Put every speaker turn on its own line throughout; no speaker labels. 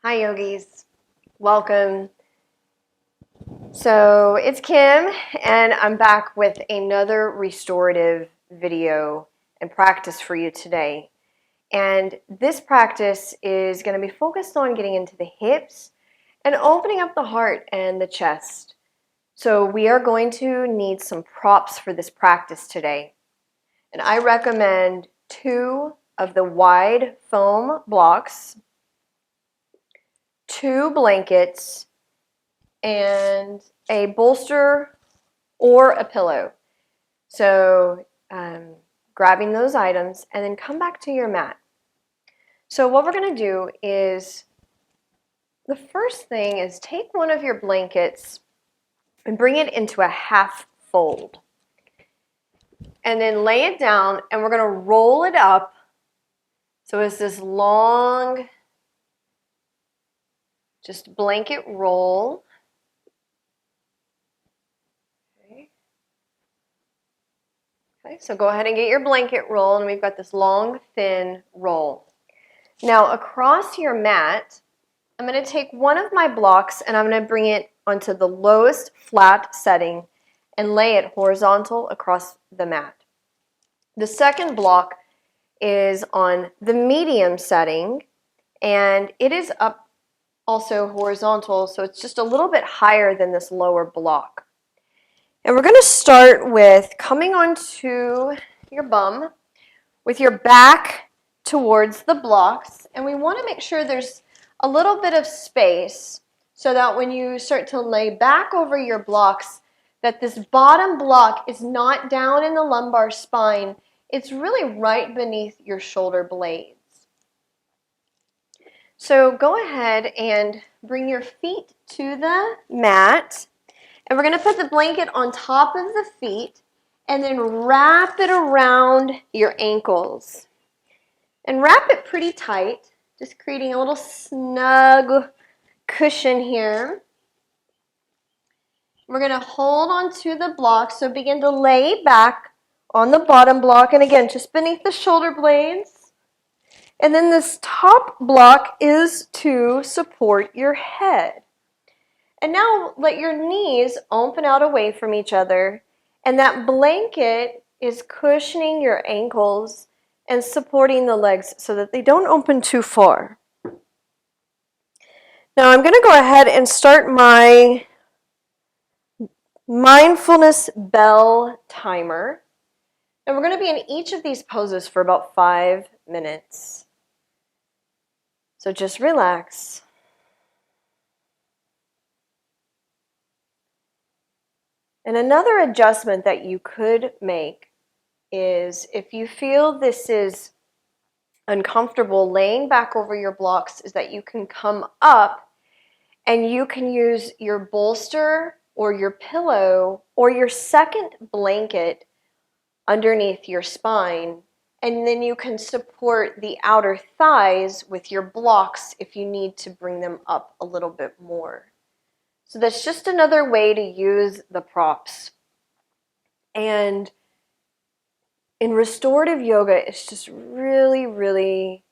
Hi yogis, welcome. So it's Kim and I'm back with another restorative video and practice for you today. And this practice is going to be focused on getting into the hips and opening up the heart and the chest. So we are going to need some props for this practice today. And I recommend 2 of the wide foam blocks, 2 blankets, and a bolster or a pillow. So grabbing those items and then come back to your mat. So what we're going to do is, the first thing is take one of your blankets and bring it into a half fold. And then lay it down and we're going to roll it up. So it's this long, just blanket roll. Okay, so go ahead and get your blanket roll, and we've got this long, thin roll. Now across your mat, I'm going to take one of my blocks and I'm going to bring it onto the lowest flat setting and lay it horizontal across the mat. The second block is on the medium setting and it is up also horizontal, so it's just a little bit higher than this lower block. And we're going to start with coming onto your bum with your back towards the blocks, and we want to make sure there's a little bit of space so that when you start to lay back over your blocks, that this bottom block is not down in the lumbar spine, it's really right beneath your shoulder blades. So go ahead and bring your feet to the mat, and we're going to put the blanket on top of the feet and then wrap it around your ankles. And wrap it pretty tight, just creating a little snug cushion here. We're going to hold onto the block, so begin to lay back on the bottom block, and again, just beneath the shoulder blades. And then this top block is to support your head. And now let your knees open out away from each other, and that blanket is cushioning your ankles and supporting the legs so that they don't open too far. Now I'm going to go ahead and start my mindfulness bell timer. And we're going to be in each of these poses for about 5 minutes. So just relax. And another adjustment that you could make is, if you feel this is uncomfortable laying back over your blocks, is that you can come up and you can use your bolster or your pillow or your second blanket underneath your spine, and then you can support the outer thighs with your blocks if you need to bring them up a little bit more. So that's just another way to use the props. And in restorative yoga, it's just really, really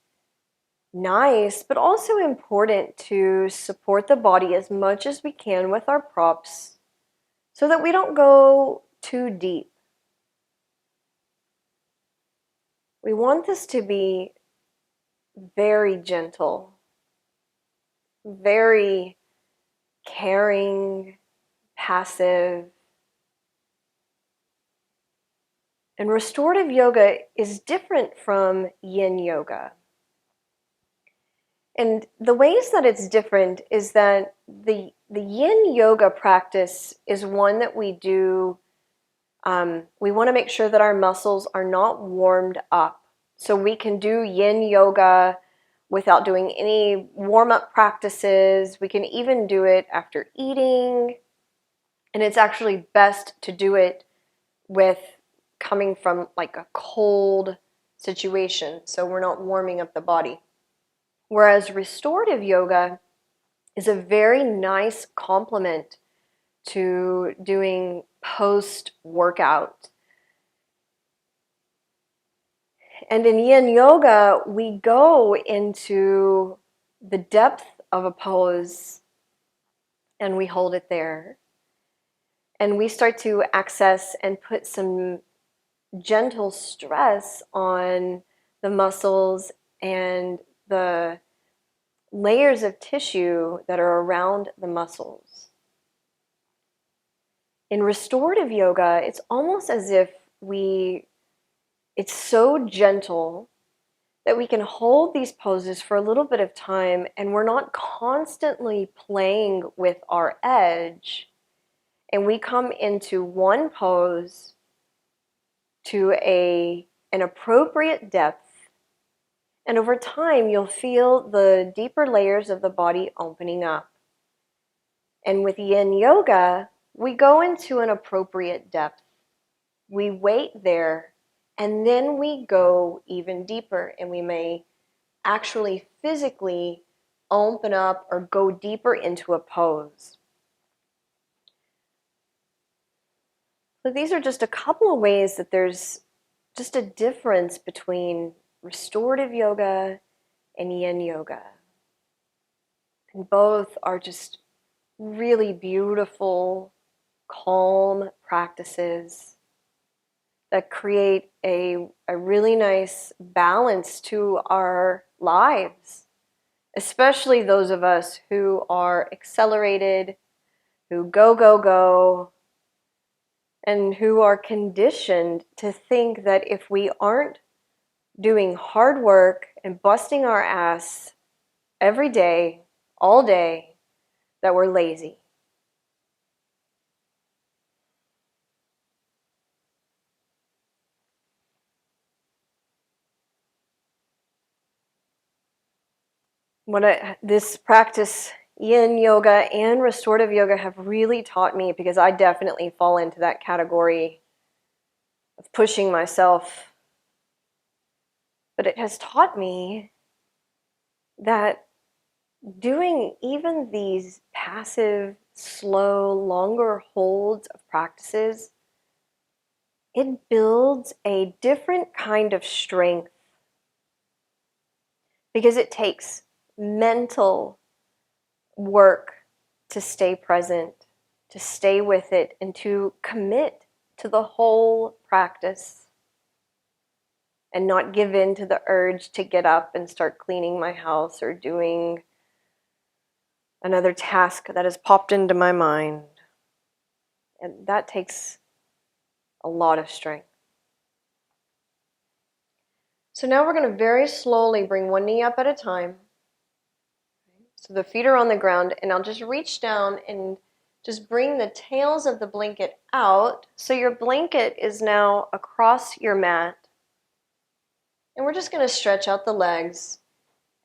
nice, but also important to support the body as much as we can with our props so that we don't go too deep. We want this to be very gentle, very caring, passive. And restorative yoga is different from yin yoga. And the ways that it's different is that the yin yoga practice is one that we do, we want to make sure that our muscles are not warmed up. So we can do yin yoga without doing any warm-up practices. We can even do it after eating. And it's actually best to do it with coming from like a cold situation, so we're not warming up the body. Whereas restorative yoga is a very nice complement to doing post-workout. And in yin yoga, we go into the depth of a pose and we hold it there. And we start to access and put some gentle stress on the muscles and the layers of tissue that are around the muscles. In restorative yoga, it's almost as if it's so gentle that we can hold these poses for a little bit of time and we're not constantly playing with our edge. And we come into one pose to an appropriate depth. And over time, you'll feel the deeper layers of the body opening up. And with yin yoga, we go into an appropriate depth. We wait there, and then we go even deeper, and we may actually physically open up or go deeper into a pose. So these are just a couple of ways that there's just a difference between restorative yoga and yin yoga. And both are just really beautiful, calm practices that create a really nice balance to our lives, especially those of us who are accelerated, who go, go, go, and who are conditioned to think that if we aren't doing hard work and busting our ass every day, all day, that we're lazy. This practice, yin yoga and restorative yoga, have really taught me, because I definitely fall into that category of pushing myself, but it has taught me that doing even these passive, slow, longer holds of practices, it builds a different kind of strength, because it takes mental work to stay present, to stay with it, and to commit to the whole practice and not give in to the urge to get up and start cleaning my house or doing another task that has popped into my mind. And that takes a lot of strength. So now we're going to very slowly bring one knee up at a time. So the feet are on the ground, and I'll just reach down and just bring the tails of the blanket out. So your blanket is now across your mat. And we're just going to stretch out the legs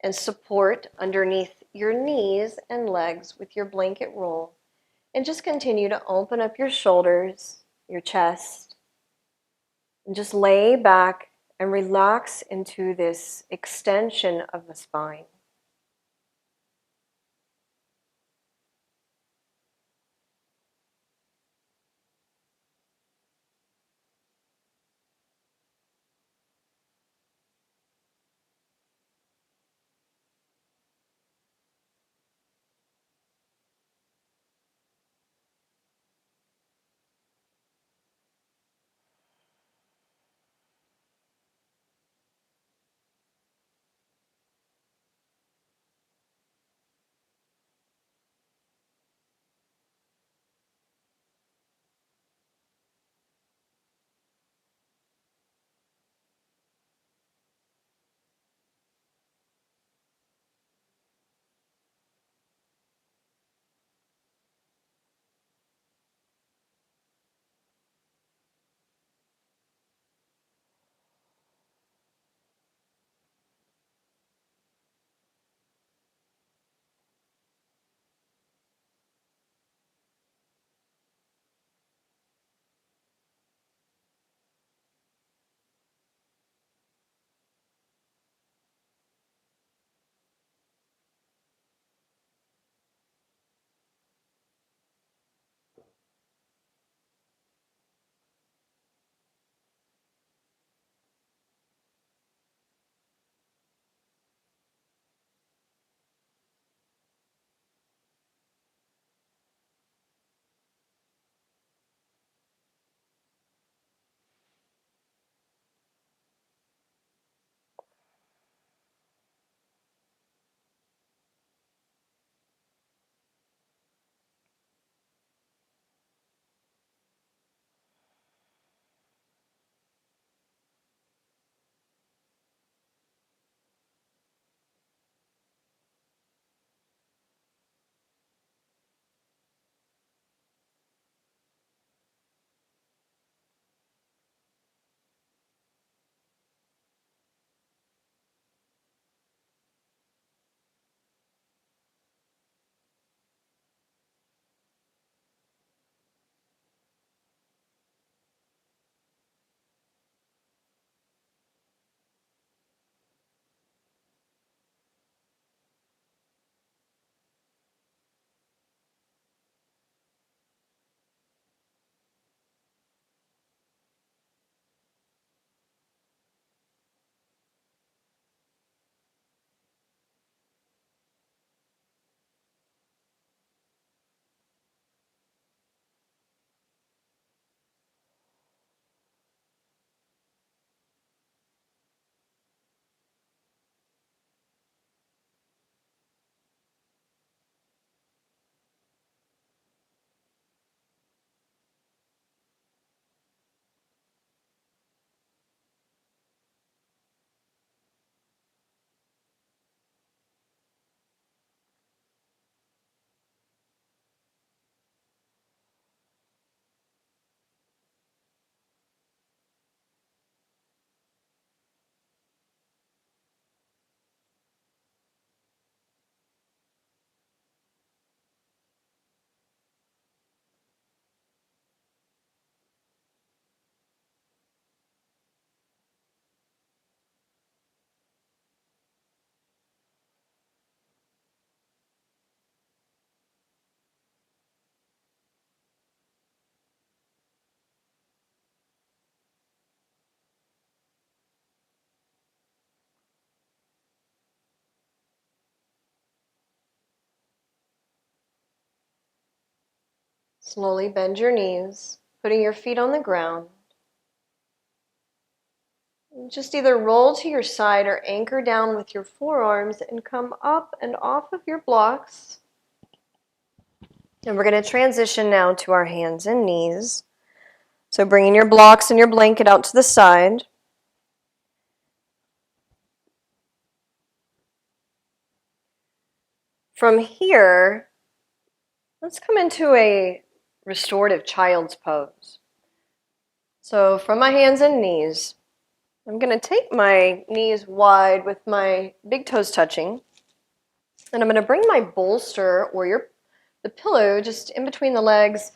and support underneath your knees and legs with your blanket roll. And just continue to open up your shoulders, your chest, and just lay back and relax into this extension of the spine. Slowly bend your knees, putting your feet on the ground. Just either roll to your side or anchor down with your forearms and come up and off of your blocks. And we're going to transition now to our hands and knees. So bringing your blocks and your blanket out to the side. From here, let's come into a restorative child's pose. So from my hands and knees, I'm going to take my knees wide with my big toes touching. And I'm going to bring my bolster or the pillow just in between the legs.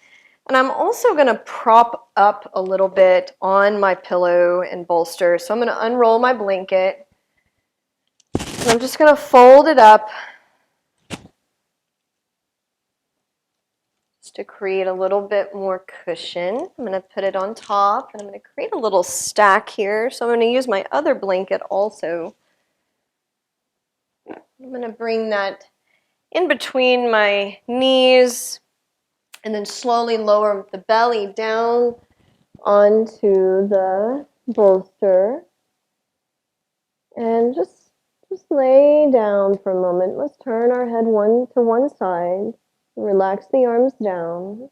And I'm also going to prop up a little bit on my pillow and bolster. So I'm going to unroll my blanket. And I'm just going to fold it up just to create a little bit more cushion. I'm going to put it on top, and I'm going to create a little stack here. So I'm going to use my other blanket also. I'm going to bring that in between my knees and then slowly lower the belly down onto the bolster. And just lay down for a moment. Let's turn our head to one side. Relax the arms down.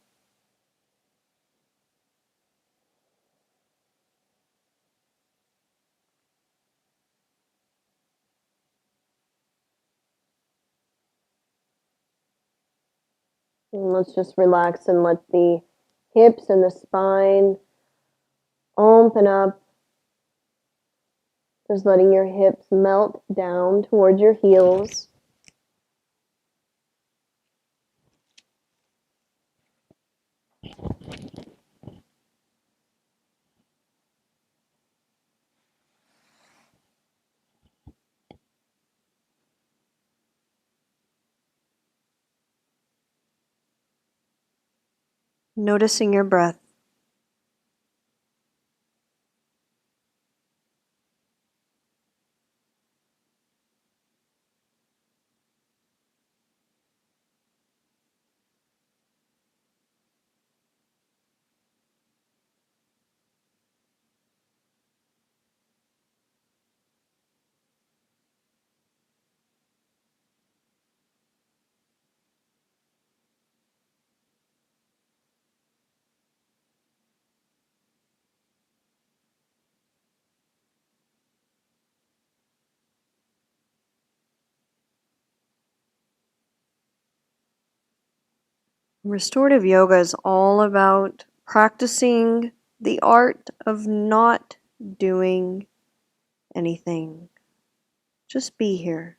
And let's just relax and let the hips and the spine open up. Just letting your hips melt down towards your heels. Noticing your breath. Restorative yoga is all about practicing the art of not doing anything. Just be here.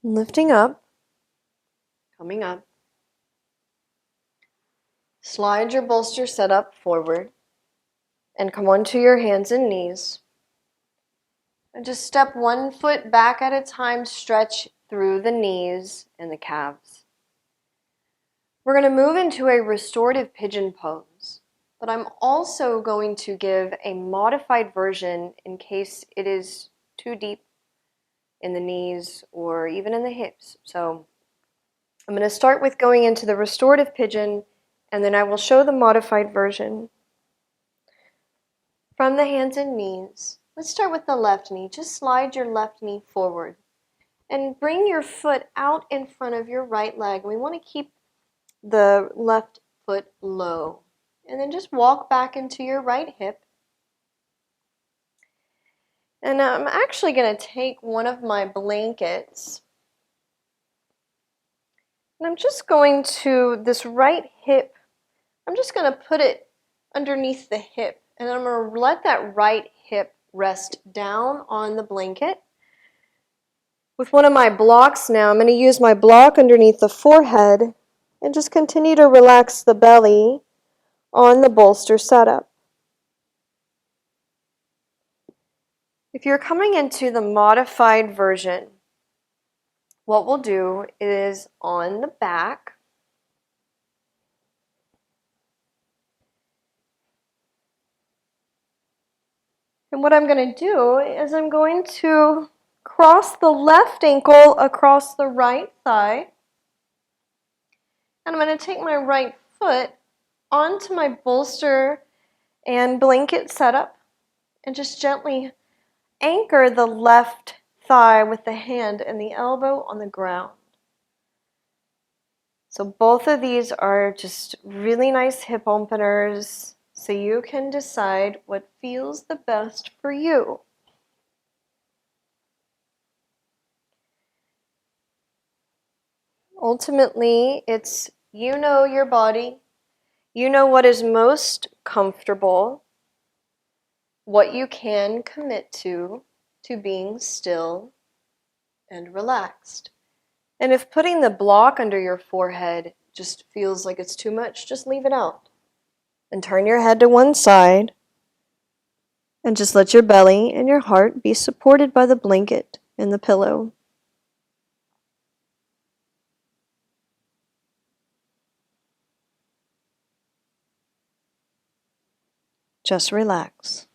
Lifting up, coming up. Slide your bolster setup forward and come onto your hands and knees. And just step 1 foot back at a time, stretch through the knees and the calves. We're going to move into a restorative pigeon pose, but I'm also going to give a modified version in case it is too deep in the knees or even in the hips. So I'm going to start with going into the restorative pigeon, and then I will show the modified version. From the hands and knees, let's start with the left knee. Just slide your left knee forward and bring your foot out in front of your right leg. We want to keep the left foot low. And then just walk back into your right hip. And I'm actually going to take one of my blankets, and I'm just going to, this right hip, I'm just going to put it underneath the hip, and I'm going to let that right hip rest down on the blanket. With one of my blocks now, I'm going to use my block underneath the forehead and just continue to relax the belly on the bolster setup. If you're coming into the modified version, what we'll do is on the back, and what I'm going to do is I'm going to cross the left ankle across the right thigh, and I'm going to take my right foot onto my bolster and blanket setup and just gently anchor the left thigh with the hand and the elbow on the ground. So both of these are just really nice hip openers, so you can decide what feels the best for you. Ultimately, it's you know your body, you know what is most comfortable, what you can commit to being still and relaxed. And if putting the block under your forehead just feels like it's too much, just leave it out. And turn your head to one side and just let your belly and your heart be supported by the blanket and the pillow. Just relax.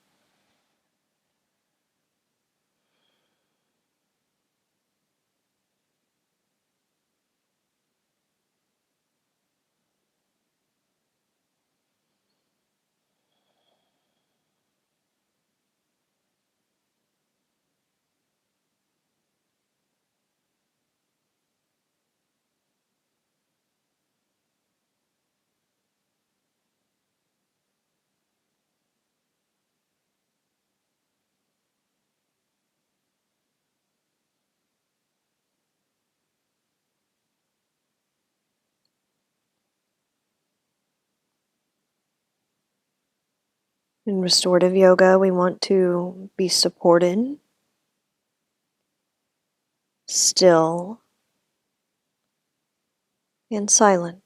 In restorative yoga, we want to be supported, still, and silent.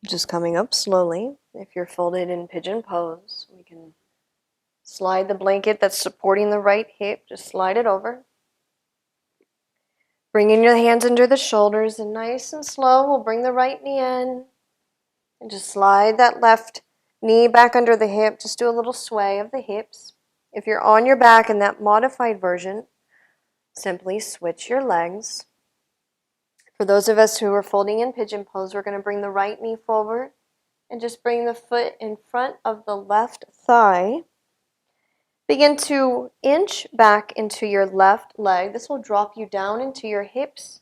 Just coming up slowly. If you're folded in pigeon pose, we can Slide the blanket that's supporting the right hip, just slide it over. Bringing your hands under the shoulders, and nice and slow, we'll bring the right knee in. And just slide that left knee back under the hip. Just do a little sway of the hips. If you're on your back in that modified version, simply switch your legs. For those of us who are folding in pigeon pose, we're going to bring the right knee forward and just bring the foot in front of the left thigh. Begin to inch back into your left leg. This will drop you down into your hips.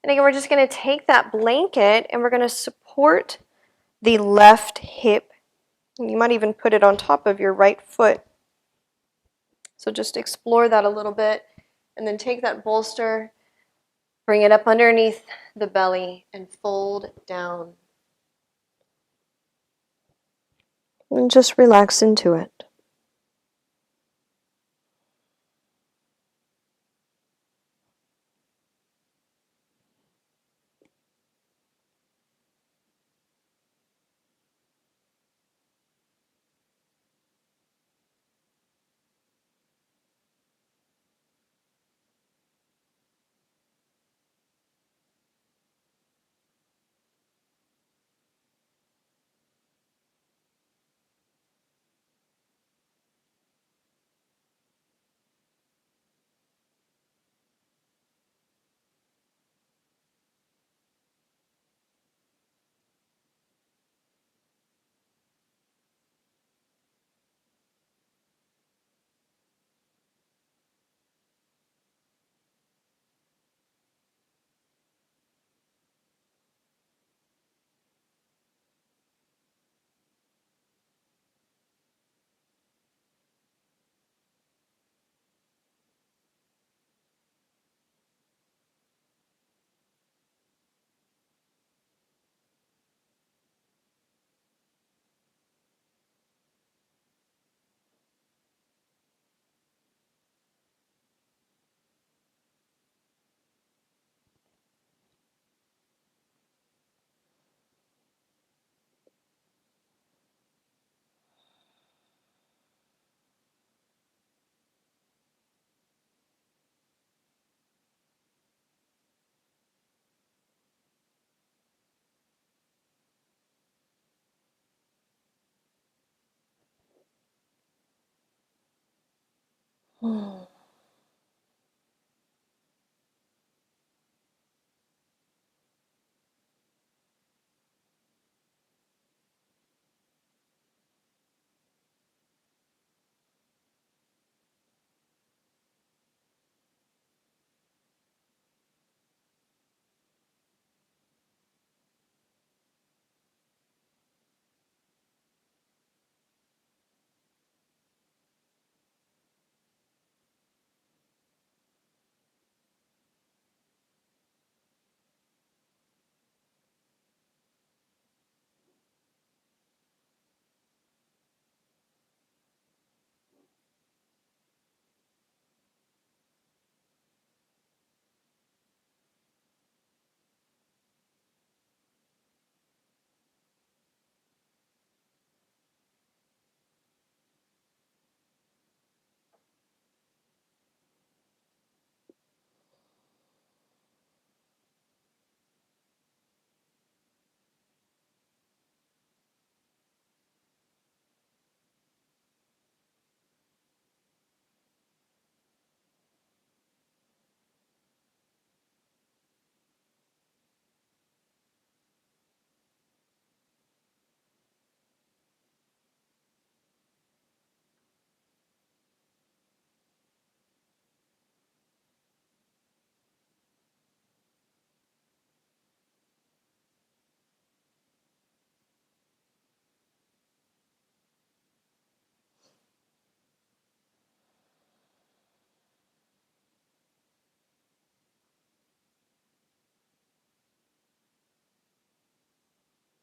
And again, we're just going to take that blanket and we're going to support the left hip. You might even put it on top of your right foot. So just explore that a little bit and then take that bolster, bring it up underneath the belly and fold down. And just relax into it.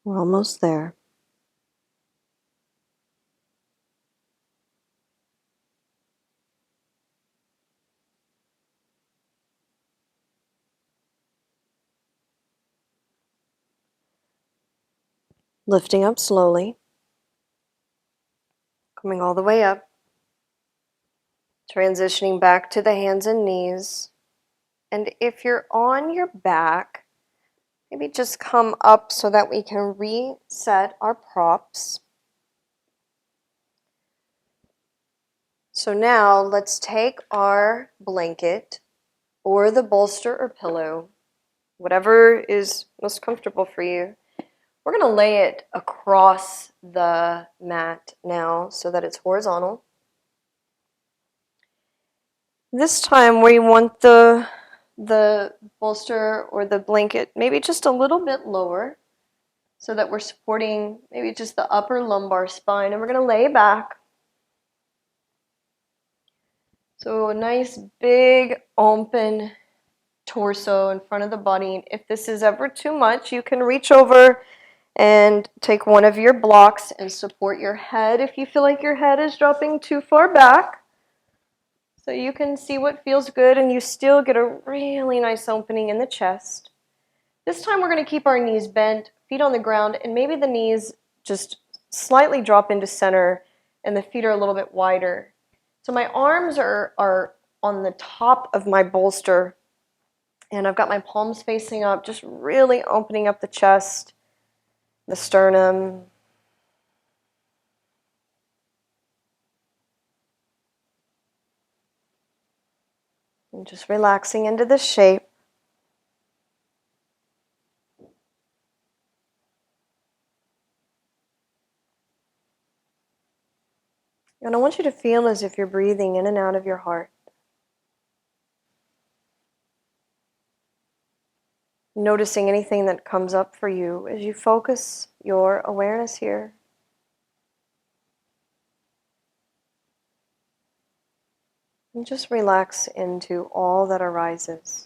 We're almost there. Lifting up slowly, coming all the way up. Transitioning back to the hands and knees. And if you're on your back, maybe just come up so that we can reset our props. So now let's take our blanket or the bolster or pillow, whatever is most comfortable for you. We're going to lay it across the mat now so that it's horizontal. This time we want the bolster or the blanket maybe just a little bit lower so that we're supporting maybe just the upper lumbar spine, and we're going to lay back. So a nice big open torso in front of the body. If this is ever too much, you can reach over and take one of your blocks and support your head if you feel like your head is dropping too far back. So you can see what feels good and you still get a really nice opening in the chest. This time we're going to keep our knees bent, feet on the ground, and maybe the knees just slightly drop into center and the feet are a little bit wider. So my arms are on the top of my bolster and I've got my palms facing up, just really opening up the chest, the sternum. And just relaxing into the shape. And I want you to feel as if you're breathing in and out of your heart. Noticing anything that comes up for you as you focus your awareness here. And just relax into all that arises.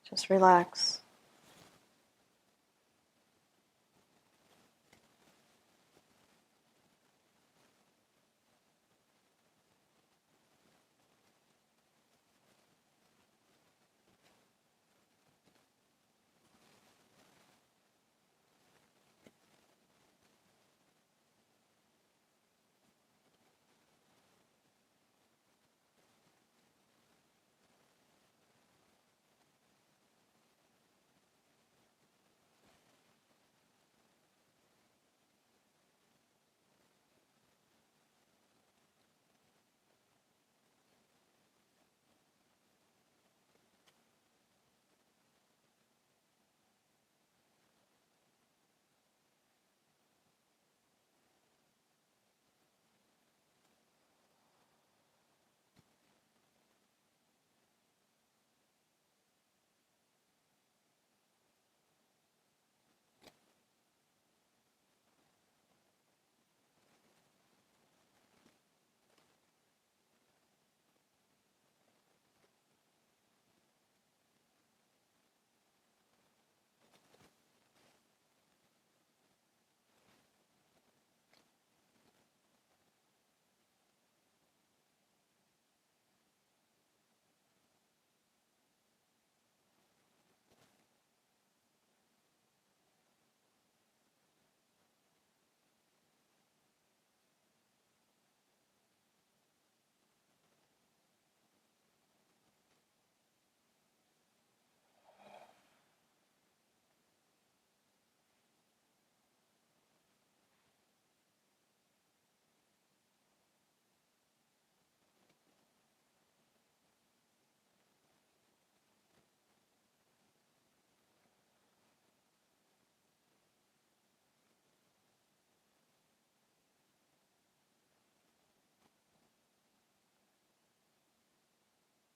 Just relax.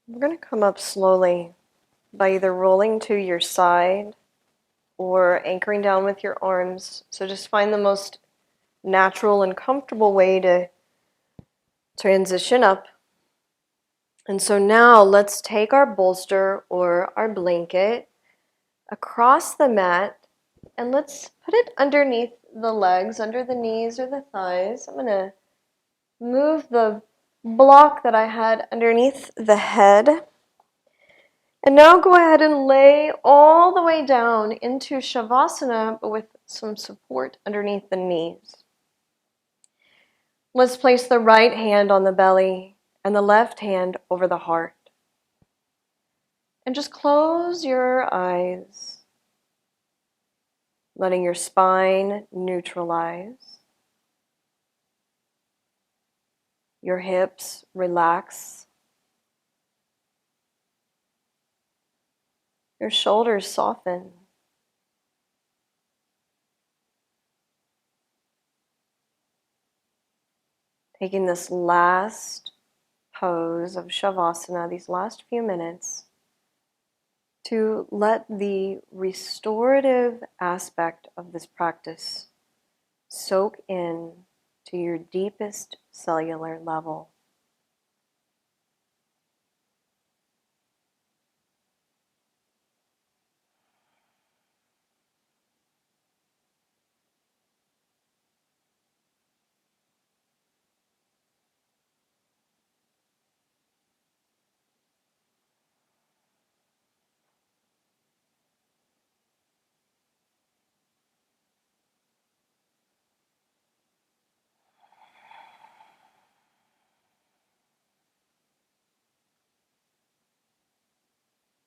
We're going to come up slowly by either rolling to your side or anchoring down with your arms. So just find the most natural and comfortable way to transition up. And so now let's take our bolster or our blanket across the mat and let's put it underneath the legs, under the knees or the thighs. I'm going to move the block that I had underneath the head. And now go ahead and lay all the way down into Shavasana, but with some support underneath the knees. Let's place the right hand on the belly and the left hand over the heart. And just close your eyes, letting your spine neutralize. Your hips relax. Your shoulders soften. Taking this last pose of Shavasana, these last few minutes, to let the restorative aspect of this practice soak in to your deepest cellular level.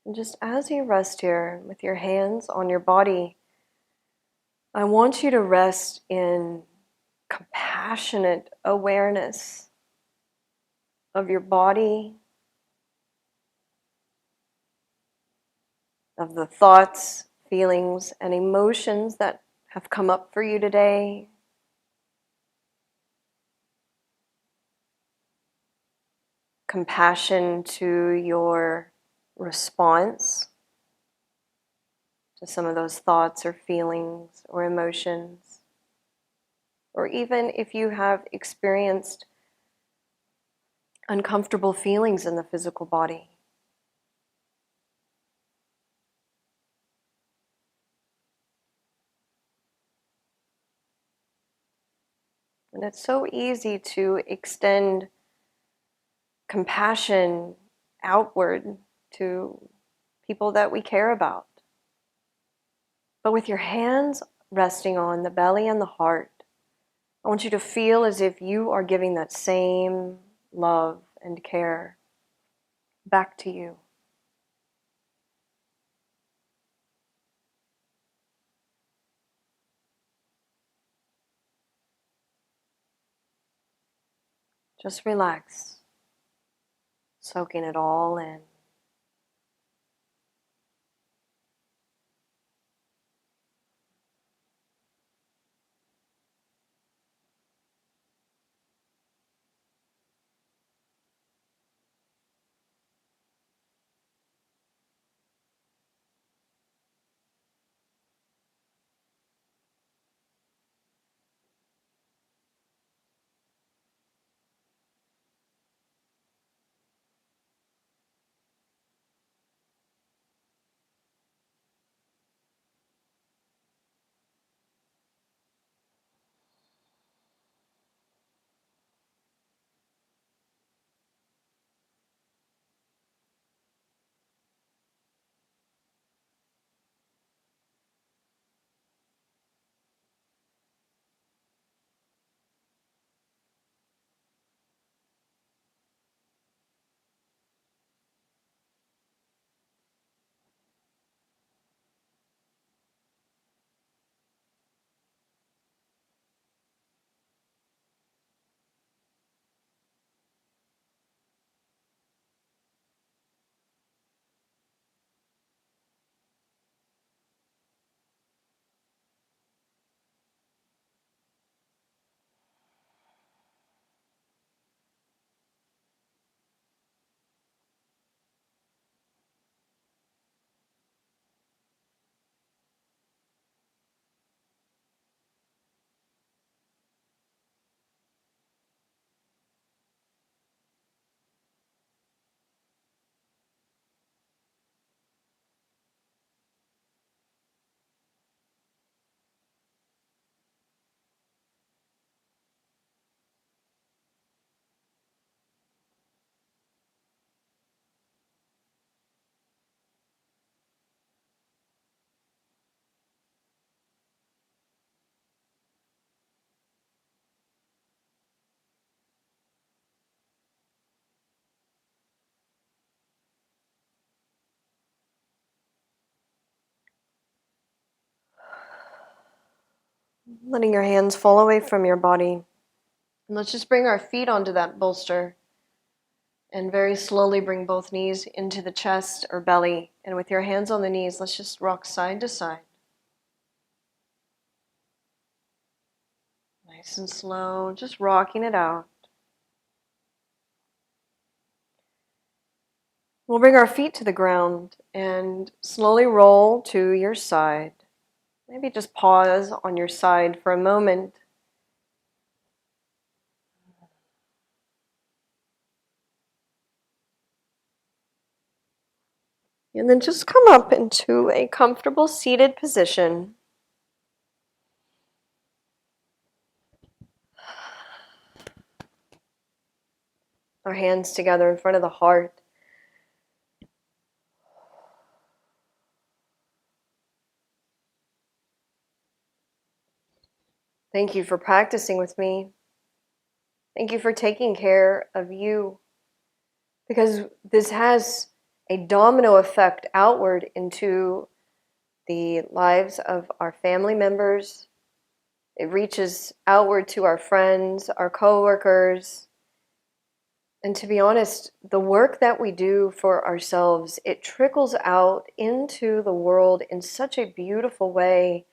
And just as you rest here with your hands on your body, I want you to rest in compassionate awareness of your body, of the thoughts, feelings, and emotions that have come up for you today. Compassion to your response to some of those thoughts or feelings or emotions. Or even if you have experienced uncomfortable feelings in the physical body. And it's so easy to extend compassion outward to people that we care about. But with your hands resting on the belly and the heart, I want you to feel as if you are giving that same love and care back to you. Just relax, soaking it all in. Letting your hands fall away from your body. And let's just bring our feet onto that bolster. And very slowly bring both knees into the chest or belly. And with your hands on the knees, let's just rock side to side. Nice and slow, just rocking it out. We'll bring our feet to the ground and slowly roll to your side. Maybe just pause on your side for a moment. And then just come up into a comfortable seated position. Our hands together in front of the heart. Thank you for practicing with me. Thank you for taking care of you. Because this has a domino effect outward into the lives of our family members. It reaches outward to our friends, our coworkers. And to be honest, the work that we do for ourselves, it trickles out into the world in such a beautiful way,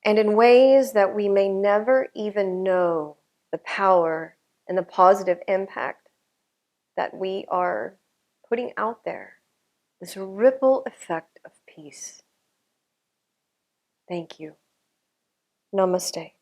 and in ways that we may never even know the power and the positive impact that we are putting out there. This ripple effect of peace. Thank you. Namaste.